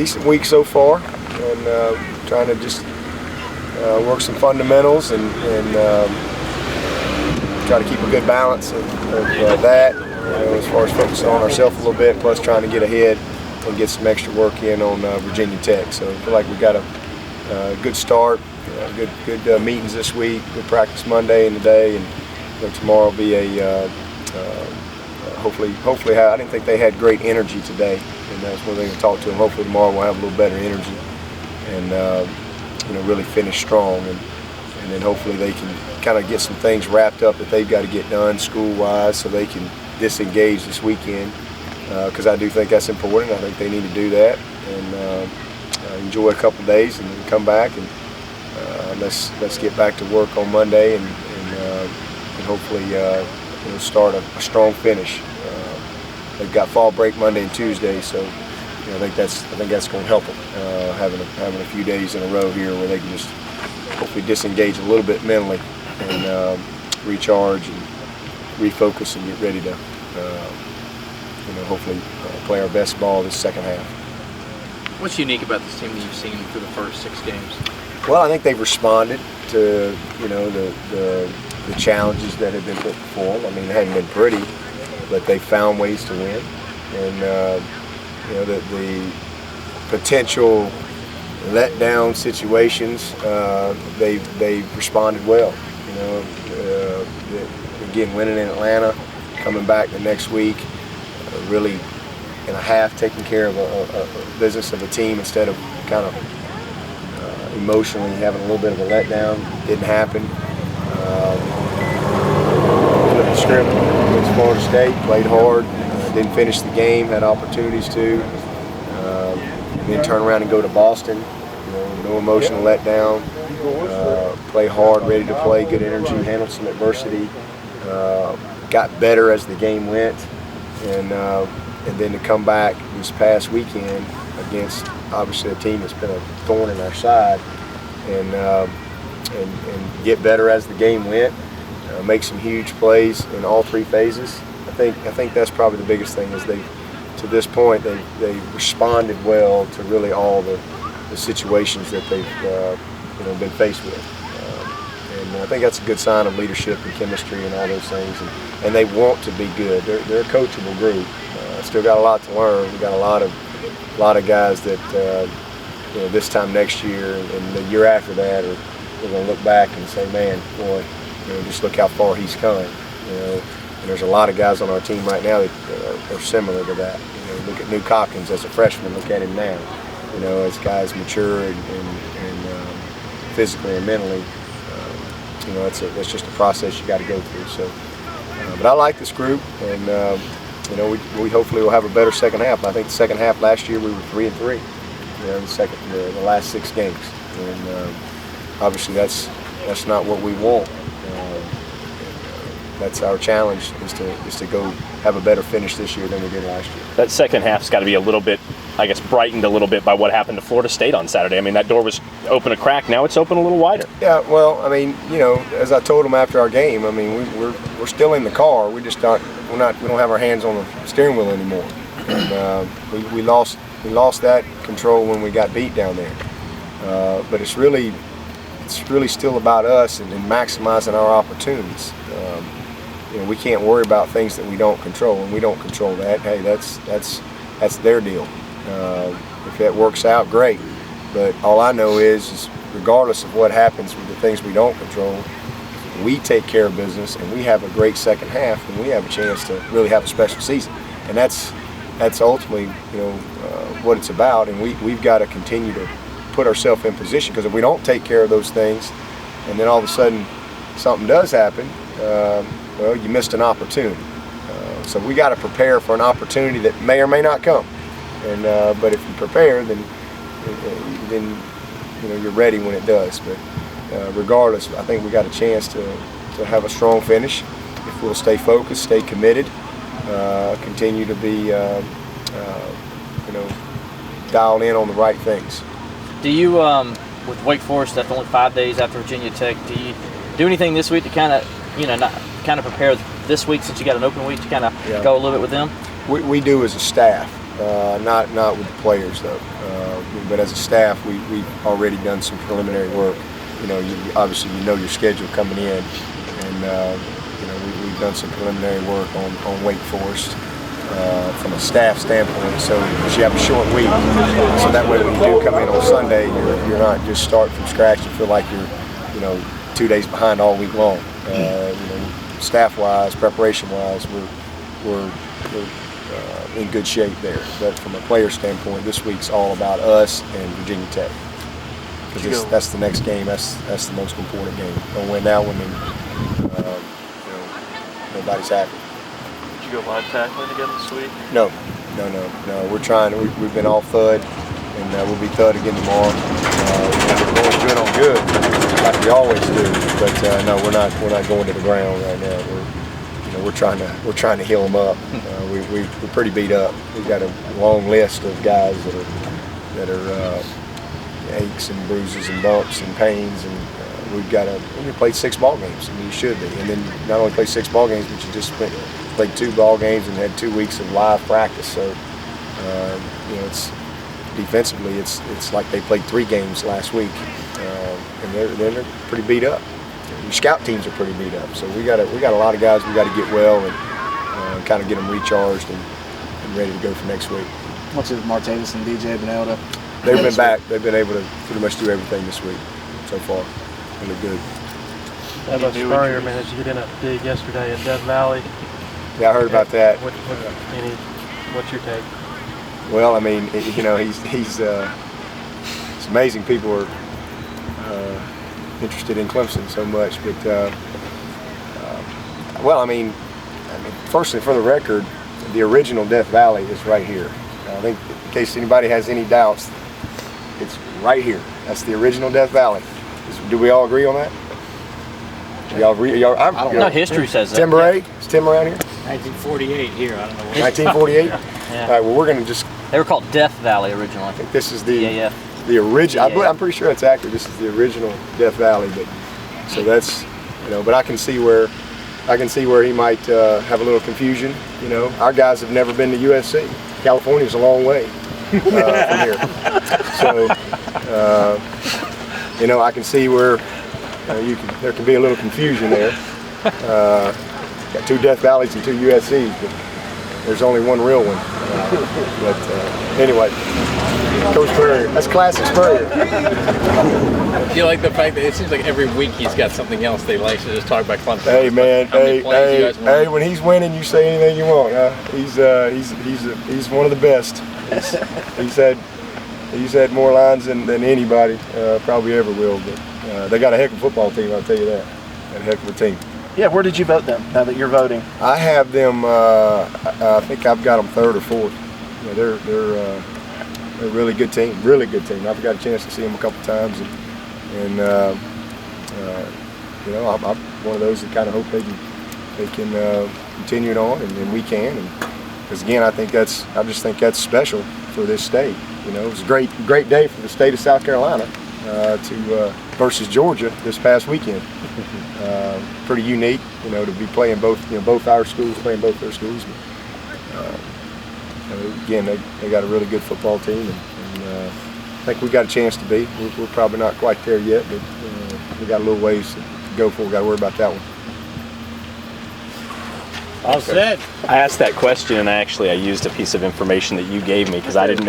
decent week so far, and trying to just work some fundamentals and try to keep a good balance of that, as far as focusing on ourselves a little bit, plus trying to get ahead and get some extra work in on Virginia Tech. So I feel like we got a good start, good meetings this week, good practice Monday and today, and tomorrow will be a hopefully I didn't think they had great energy today, and that's one thing to talk to them. Hopefully tomorrow we'll have a little better energy and really finish strong, and then hopefully they can kind of get some things wrapped up that they've got to get done school-wise so they can disengage this weekend, because I do think that's important. I think they need to do that and enjoy a couple days and then come back and let's get back to work on Monday and hopefully start a strong finish. They've got fall break Monday and Tuesday, so I think that's going to help them having a few days in a row here where they can just hopefully disengage a little bit mentally and recharge and refocus and get ready to hopefully play our best ball this second half. What's unique about this team that you've seen through the first 6 games? Well, I think they've responded to the challenges that have been put before them. I mean, it hadn't been pretty, but they found ways to win, and the potential letdown situations, they've responded well. Again, winning in Atlanta, coming back the next week, really in a half taking care of a business of a team instead of kind of emotionally having a little bit of a letdown. Didn't happen. Flipped the script against Florida State, played hard, didn't finish the game, had opportunities to. Then turn around and go to Boston. No emotional letdown. Play hard, ready to play, good energy, handled some adversity. Got better as the game went, and then to come back this past weekend against obviously a team that's been a thorn in our side, and get better as the game went. Make some huge plays in all 3 phases. I think that's probably the biggest thing is to this point they responded well to really all the situations that they've been faced with. And I think that's a good sign of leadership and chemistry and all those things. And they want to be good. They're a coachable group. Still got a lot to learn. We got a lot of guys that this time next year and the year after that, we're going to look back and say, man, boy, just look how far he's come. And there's a lot of guys on our team right now that are similar to that. Look at New Cockins as a freshman. Look at him now. As guys mature and physically and mentally. That's just a process you got to go through. So, but I like this group, and we hopefully will have a better second half. I think the second half last year we were 3-3. The last 6 games, and obviously that's not what we want. That's our challenge is to go have a better finish this year than we did last year. That second half's got to be a little bit, I guess, brightened a little bit by what happened to Florida State on Saturday. I mean, that door was open a crack. Now it's open a little wider. Yeah, well, I mean, as I told them after our game, I mean, we're still in the car. We just don't have our hands on the steering wheel anymore. And we lost that control when we got beat down there. But it's really still about us and maximizing our opportunities. We can't worry about things that we don't control, and we don't control that. Hey, that's their deal. If that works out, great. But all I know is regardless of what happens with the things we don't control, we take care of business and we have a great second half, and we have a chance to really have a special season. And that's ultimately what it's about. And we've got to continue to put ourselves in position, because if we don't take care of those things, and then all of a sudden something does happen, well, you missed an opportunity. So we got to prepare for an opportunity that may or may not come. And but if you prepare, then you're ready when it does. But regardless, I think we got a chance to have a strong finish if we'll stay focused, stay committed, continue to be dialed in on the right things. Do you, with Wake Forest, that's only 5 days after Virginia Tech, do you do anything this week to kind of prepare this week, since you got an open week, to kind of go a little bit with them? We do as a staff. Not with the players though. But as a staff, we've already done some preliminary work. You know, obviously you know your schedule coming in, and you know we've done some preliminary work on Wake Forest from a staff standpoint. So you have a short week, so that way when you do come in on Sunday, you're not just starting from scratch. You feel like you're 2 days behind all week long. You know, staff-wise, preparation-wise, we're in good shape there. But from a player standpoint, this week's all about us and Virginia Tech. Because that's the next game. That's the most important game. Don't win that one, then nobody's happy. Did you go live tackling again this week? No. We're trying. We've been all thud, and we'll be thud again tomorrow. We're going good on good, like we always do. But no, we're not going to the ground right now. We're trying to heal them up. We're pretty beat up. We've got a long list of guys that are aches and bruises and bumps and pains, and we played 6 ball games. I mean, you should be. And then not only play 6 ball games, but you just played 2 ball games and had 2 weeks of live practice. So it's defensively, it's like they played 3 games last week, and they're pretty beat up. Your scout teams are pretty beat up. So we got a lot of guys we got to get well and kind of get them recharged and ready to go for next week. What's it, Martavis and DJ been able to? They've been back. They've been able to pretty much do everything this week so far. They look good. How about Spurrier managed to get in a dig yesterday at Death Valley? Yeah, I heard about that. What's your take? Well, I mean, he's it's amazing people are interested in Clemson so much, but well, I mean, firstly, for the record, the original Death Valley is right here. I think, in case anybody has any doubts, it's right here. That's the original Death Valley. Do we all agree on that? Y'all agree? I don't know. No, history says that. Tim Ray? Is Tim around here? 1948 here. I don't know. 1948? Yeah. All right, well, we're going to just... They were called Death Valley originally. I think this is the Yeah. original. I'm pretty sure it's accurate. This is the original Death Valley. But so that's, but I can see where he might have a little confusion. Our guys have never been to USC. California's a long way from here. So, I can see where there can be a little confusion there. Got 2 Death Valleys and 2 USCs, but there's only one real one. Anyway, Coach Spurrier. That's classic Spurrier. Do you like the fact that it seems like every week he's got something else they like to just talk about Clemson? Hey man, hey, when he's winning, you say anything you want. He's one of the best. He's had more lines than anybody probably ever will. But they got a heck of a football team, I'll tell you that. A heck of a team. Yeah, where did you vote them? Now that you're voting, I have them. I think I've got them 3rd or 4th. They're a really good team. Really good team. I've got a chance to see them a couple times, and I'm one of those that kind of hope they can continue it on, and we can. Because again, I just think that's special for this state. It was a great day for the state of South Carolina versus Georgia this past weekend. Pretty unique, to be playing both our schools, playing both their schools. Again, they got a really good football team, and I think we got a chance to be. We're probably not quite there yet, but we got a little ways to go before we got to worry about that one. All set. I asked that question, and I used a piece of information that you gave me because I didn't know